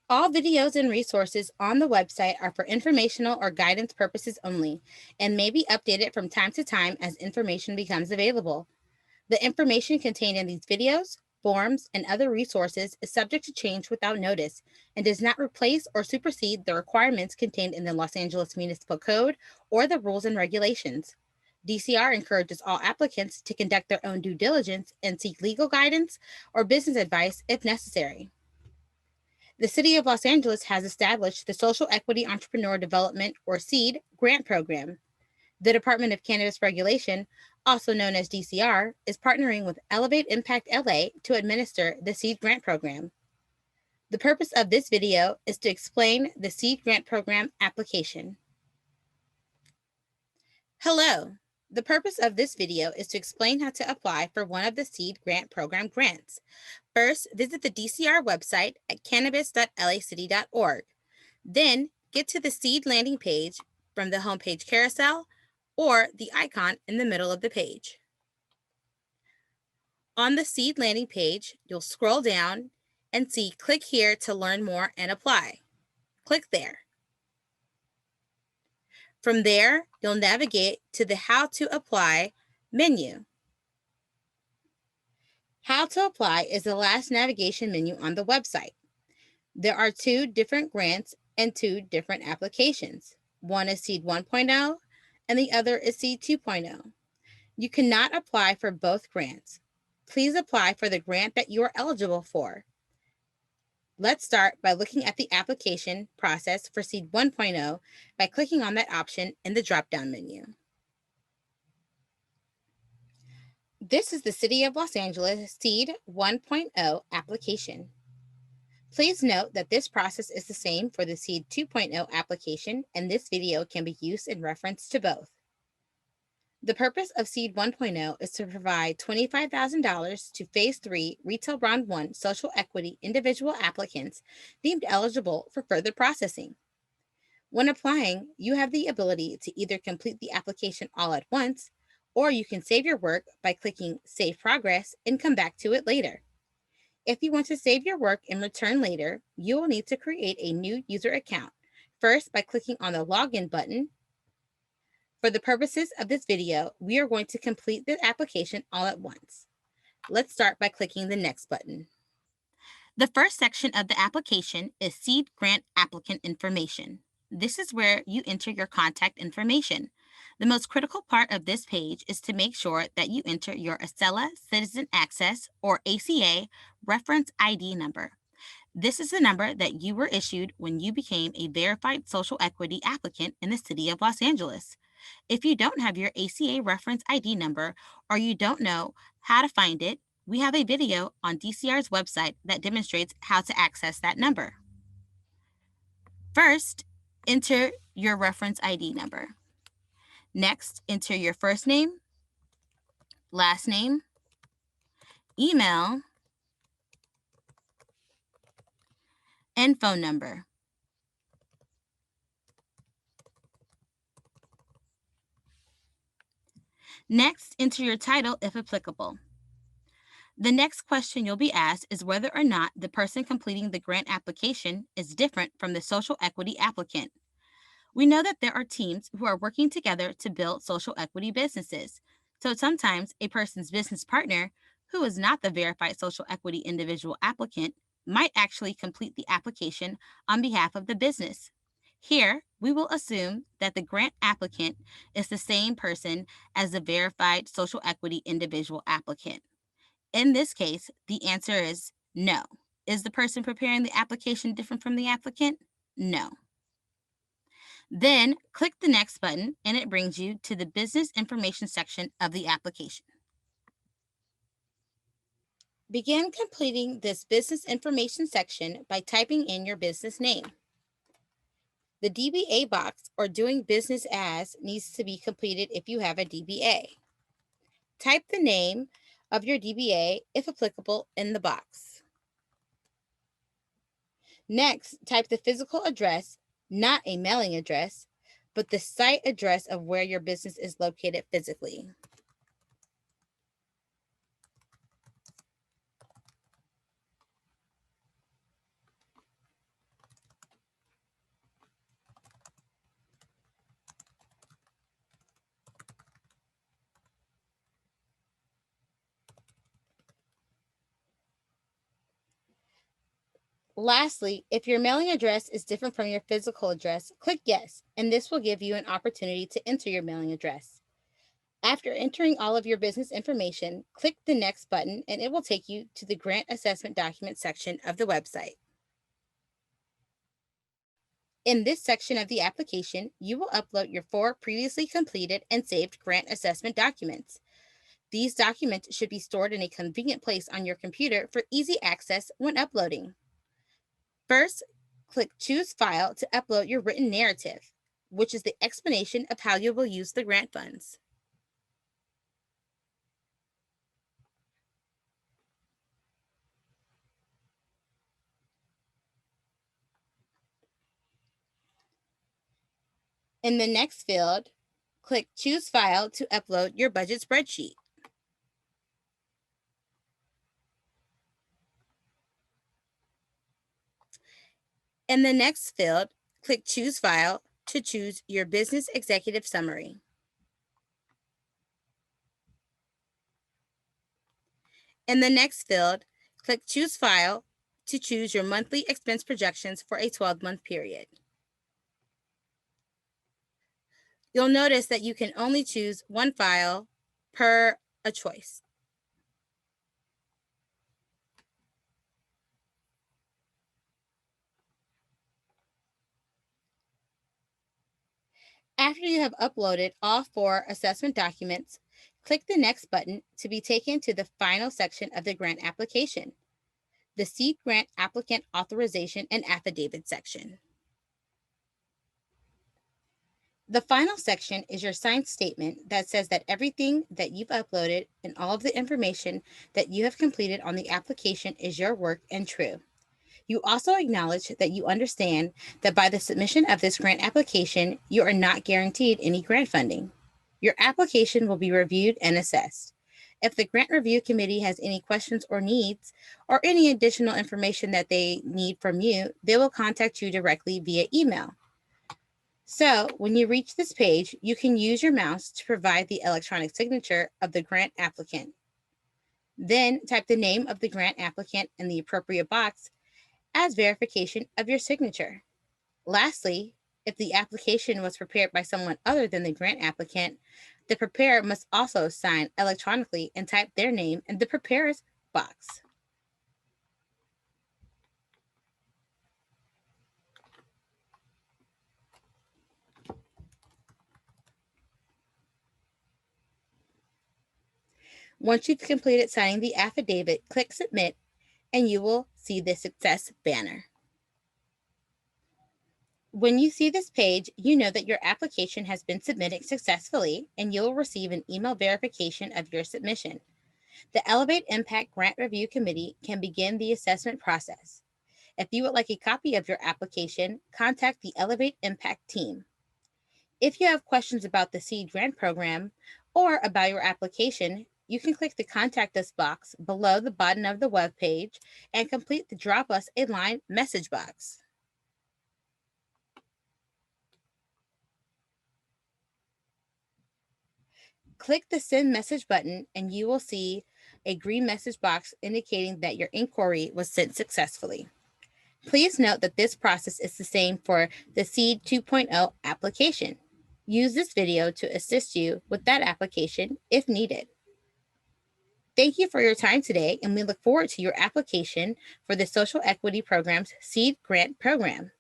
All videos and resources on the website are for informational or guidance purposes only and may be updated from time to time as information becomes available. The information contained in these videos, forms, and other resources is subject to change without notice and does not replace or supersede the requirements contained in the Los Angeles Municipal Code or the rules and regulations. DCR encourages all applicants to conduct their own due diligence and seek legal guidance or business advice if necessary. The City of Los Angeles has established the Social Equity Entrepreneur Development, or SEED, grant program. The Department of Cannabis Regulation, also known as DCR, is partnering with Elevate Impact LA to administer the SEED grant program. The purpose of this video is to explain the SEED grant program application. Hello. The purpose of this video is to explain how to apply for one of the SEED grant program grants. First, visit the DCR website at cannabis.lacity.org. Then, get to the SEED landing page from the homepage carousel or the icon in the middle of the page. On the SEED landing page, you'll scroll down and see Click here to learn more and apply. Click there. From there, you'll navigate to the How to Apply menu. How to Apply is the last navigation menu on the website. There are two different grants and two different applications. One is SEED 1.0 and the other is SEED 2.0. You cannot apply for both grants. Please apply for the grant that you are eligible for. Let's start by looking at the application process for SEED 1.0 by clicking on that option in the drop-down menu. This is the City of Los Angeles SEED 1.0 application. Please note that this process is the same for the SEED 2.0 application, and this video can be used in reference to both. The purpose of SEED 1.0 is to provide $25,000 to Phase 3 Retail Round 1 social equity individual applicants deemed eligible for further processing. When applying, you have the ability to either complete the application all at once, or you can save your work by clicking Save Progress and come back to it later. If you want to save your work and return later, you will need to create a new user account, first by clicking on the Login button. For the purposes of this video, we are going to complete the application all at once. Let's start by clicking the Next button. The first section of the application is SEED Grant Applicant Information. This is where you enter your contact information. The most critical part of this page is to make sure that you enter your ACELA Citizen Access, or ACA, reference ID number. This is the number that you were issued when you became a verified social equity applicant in the City of Los Angeles. If you don't have your ACA reference ID number or you don't know how to find it, we have a video on DCR's website that demonstrates how to access that number. First, enter your reference ID number. Next, enter your first name, last name, email, and phone number. Next, enter your title if applicable. The next question you'll be asked is whether or not the person completing the grant application is different from the social equity applicant. We know that there are teams who are working together to build social equity businesses. So sometimes a person's business partner, who is not the verified social equity individual applicant, might actually complete the application on behalf of the business. Here, we will assume that the grant applicant is the same person as the verified social equity individual applicant. In this case, the answer is no. Is the person preparing the application different from the applicant? No. Then click the Next button and it brings you to the business information section of the application. Begin completing this business information section by typing in your business name. The DBA box, or doing business as, needs to be completed if you have a DBA. Type the name of your DBA, if applicable, in the box. Next, type the physical address, not a mailing address, but the site address of where your business is located physically. Lastly, if your mailing address is different from your physical address, click Yes, and this will give you an opportunity to enter your mailing address. After entering all of your business information, click the Next button and it will take you to the Grant Assessment Document section of the website. In this section of the application, you will upload your 4 previously completed and saved grant assessment documents. These documents should be stored in a convenient place on your computer for easy access when uploading. First, click Choose File to upload your written narrative, which is the explanation of how you will use the grant funds. In the next field, click Choose File to upload your budget spreadsheet. In the next field, click Choose File to choose your Business Executive Summary. In the next field, click Choose File to choose your monthly expense projections for a 12-month period. You'll notice that you can only choose one file per a choice. After you have uploaded all 4 assessment documents, click the Next button to be taken to the final section of the grant application, the Seed Grant Applicant Authorization and Affidavit section. The final section is your signed statement that says that everything that you've uploaded and all of the information that you have completed on the application is your work and true. You also acknowledge that you understand that by the submission of this grant application, you are not guaranteed any grant funding. Your application will be reviewed and assessed. If the grant review committee has any questions or needs, or any additional information that they need from you, they will contact you directly via email. So when you reach this page, you can use your mouse to provide the electronic signature of the grant applicant. Then type the name of the grant applicant in the appropriate box as verification of your signature. Lastly, if the application was prepared by someone other than the grant applicant, the preparer must also sign electronically and type their name in the preparer's box. Once you've completed signing the affidavit, click Submit, and you will see the Success banner. When you see this page, you know that your application has been submitted successfully, and you'll receive an email verification of your submission. The Elevate Impact Grant Review Committee can begin the assessment process. If you would like a copy of your application, contact the Elevate Impact team. If you have questions about the SEED grant program or about your application, you can click the Contact Us box below the bottom of the web page and complete the Drop Us a Line message box. Click the Send Message button and you will see a green message box indicating that your inquiry was sent successfully. Please note that this process is the same for the SEED 2.0 application. Use this video to assist you with that application if needed. Thank you for your time today, and we look forward to your application for the Social Equity Program's SEED Grant Program.